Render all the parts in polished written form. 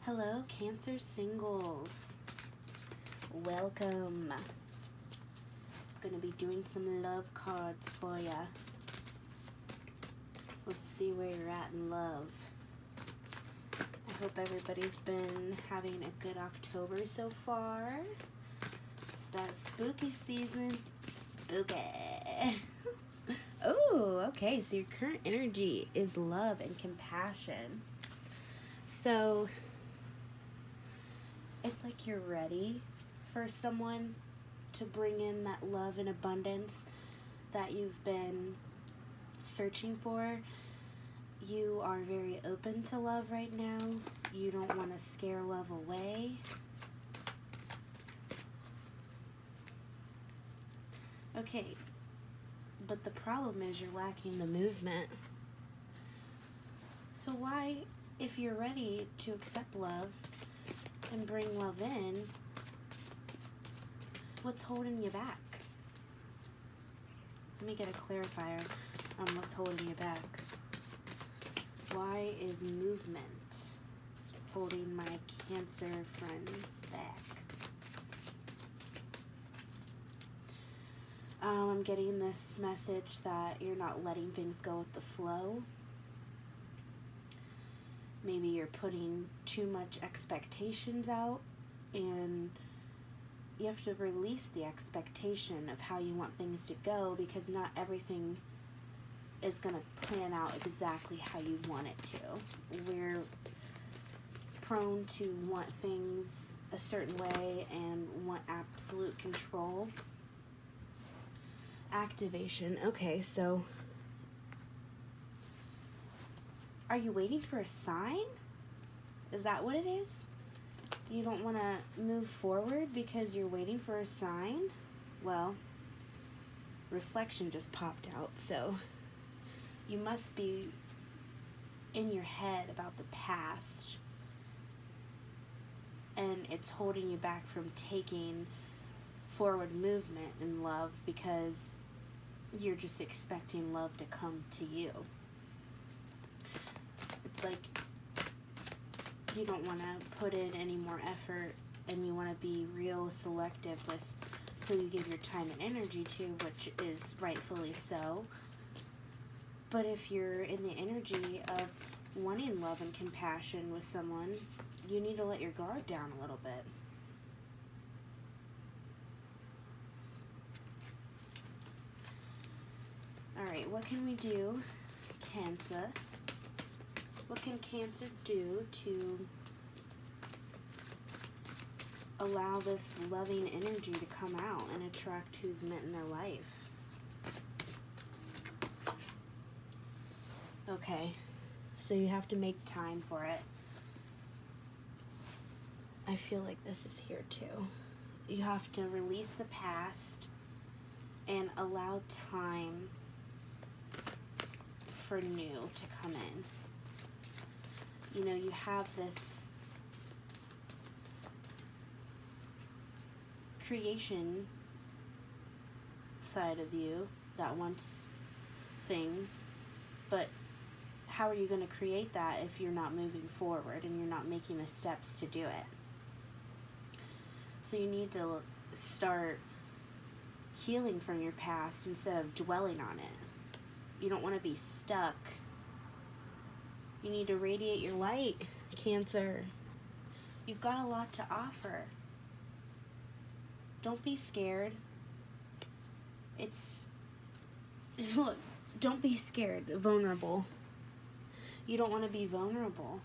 Hello, Cancer singles. Welcome. Gonna be doing some love cards for ya. Let's see where you're at in love. I hope everybody's been having a good October so far. It's that spooky season. Spooky. Oh, okay. So your current energy is love and compassion. So it's like you're ready for someone to bring in that love and abundance that you've been searching for. You are very open to love right now. You don't want to scare love away. Okay, but the problem is you're lacking the movement. So why, if you're ready to accept love and bring love in, what's holding you back? Let me get a clarifier on what's holding you back. Why is movement holding my Cancer friends back? I'm getting this message that you're not letting things go with the flow. Maybe you're putting too much expectations out, and you have to release the expectation of how you want things to go, because not everything is going to plan out exactly how you want it to. We're prone to want things a certain way and want absolute control. Activation. Okay, so are you waiting for a sign? Is that what it is? You don't want to move forward because you're waiting for a sign? Well, reflection just popped out, so you must be in your head about the past, and it's holding you back from taking forward movement in love because you're just expecting love to come to you. It's like you don't want to put in any more effort, and you want to be real selective with who you give your time and energy to, which is rightfully so. But if you're in the energy of wanting love and compassion with someone, you need to let your guard down a little bit. Alright, what can we do, Cancer? What can Cancer do to allow this loving energy to come out and attract who's meant in their life? Okay, so you have to make time for it. I feel like this is here too. You have to release the past and allow time for new to come in. You know, you have this creation side of you that wants things, but how are you going to create that if you're not moving forward and you're not making the steps to do it? So you need to start healing from your past instead of dwelling on it. You don't want to be stuck. You need to radiate your light, Cancer. You've got a lot to offer. Don't be scared. Look, don't be scared, vulnerable. You don't want to be vulnerable.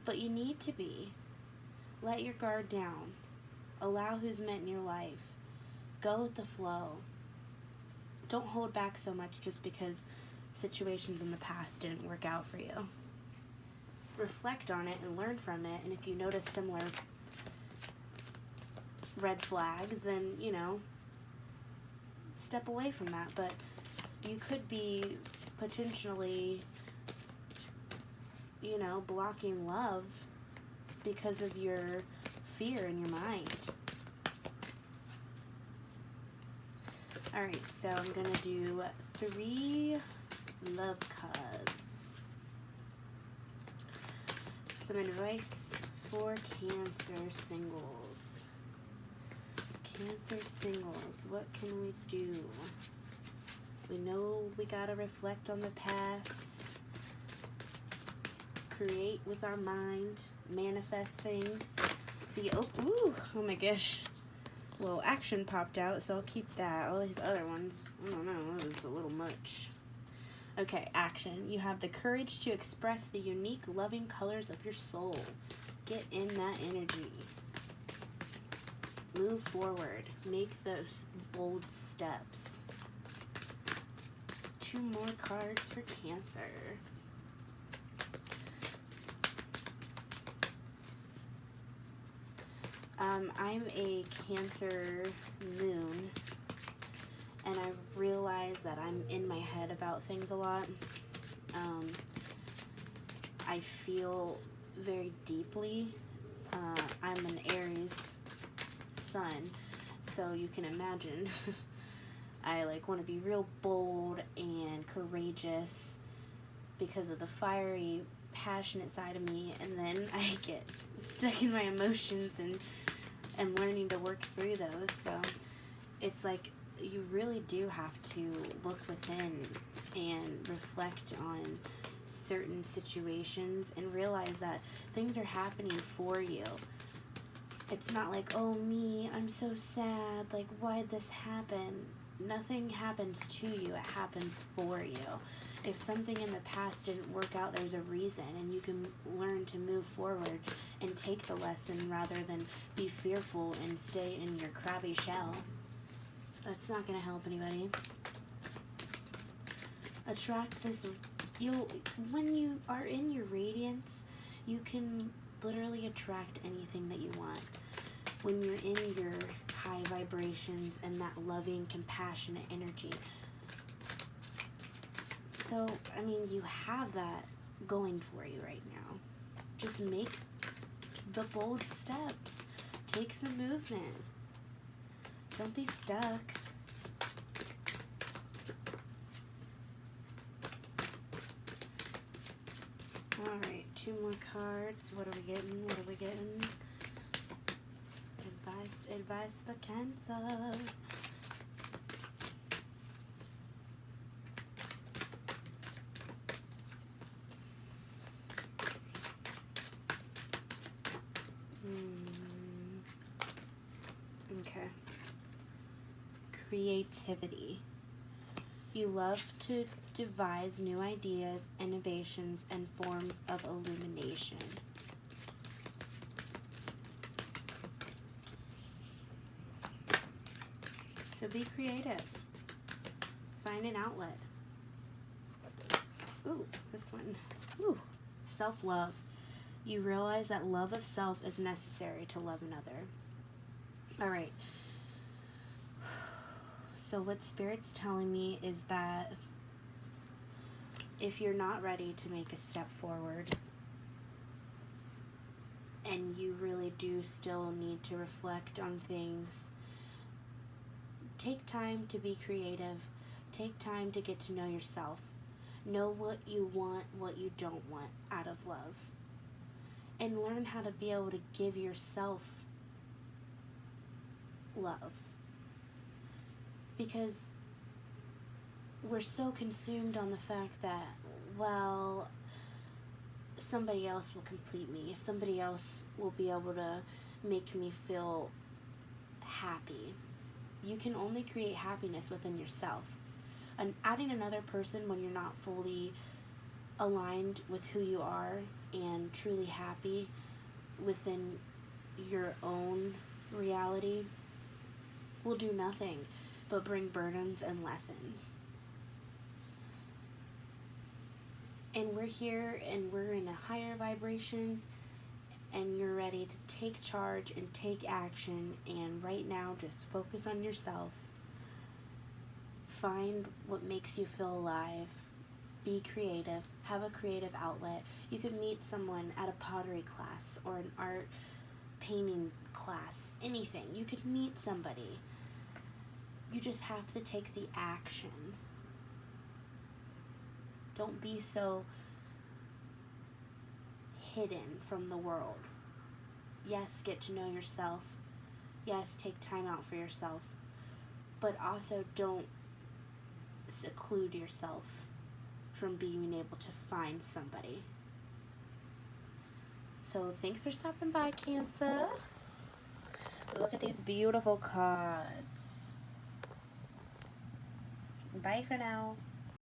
But you need to be. Let your guard down. Allow who's meant in your life. Go with the flow. Don't hold back so much just because situations in the past didn't work out for you. Reflect on it and learn from it, and if you notice similar red flags, then, step away from that. But you could be potentially, blocking love because of your fear in your mind. Alright, so I'm going to do 3 love cards. some advice for Cancer singles. Cancer singles, what can we do? We know we gotta reflect on the past, create with our mind, manifest things. Oh my gosh. Well, action popped out, so I'll keep that. All these other ones, I don't know, that was a little much. Okay, action. You have the courage to express the unique, loving colors of your soul. Get in that energy. Move forward. Make those bold steps. 2 more cards for Cancer. I'm a Cancer moon, and I realize that I'm in my head about things a lot. I feel very deeply. I'm an Aries sun, so you can imagine I want to be real bold and courageous because of the fiery, passionate side of me, and then I get stuck in my emotions and I'm learning to work through those. So it's like you really do have to look within and reflect on certain situations and realize that things are happening for you. It's not like, oh me, I'm so sad, why'd this happen? Nothing happens to you, it happens for you. If something in the past didn't work out, there's a reason, and you can learn to move forward and take the lesson rather than be fearful and stay in your crabby shell. That's not going to help anybody. Attract this. When you are in your radiance, you can literally attract anything that you want. When you're in your high vibrations and that loving, compassionate energy. So, you have that going for you right now. Just make the bold steps. Take some movement. Don't be stuck. Alright, 2 more cards. What are we getting? Advice for Cancer. Okay. Creativity. You love to devise new ideas, innovations, and forms of illumination. So be creative. Find an outlet. Ooh, this one. Ooh, self-love. You realize that love of self is necessary to love another. All right. So what Spirit's telling me is that if you're not ready to make a step forward and you really do still need to reflect on things, take time to be creative. Take time to get to know yourself. Know what you want, what you don't want out of love. And learn how to be able to give yourself love. Because we're so consumed on the fact that, well, somebody else will complete me. Somebody else will be able to make me feel happy. You can only create happiness within yourself. And adding another person when you're not fully aligned with who you are and truly happy within your own reality will do nothing but bring burdens and lessons. And we're here and we're in a higher vibration, and you're ready to take charge and take action, and right now just focus on yourself. Find what makes you feel alive. Be creative. Have a creative outlet. You could meet someone at a pottery class or an art painting class, anything. You could meet somebody. You just have to take the action. Don't be so hidden from the world. Yes, get to know yourself. Yes, take time out for yourself. But also don't seclude yourself from being able to find somebody. So thanks for stopping by, Cancer. Look at these beautiful cards. Bye for now.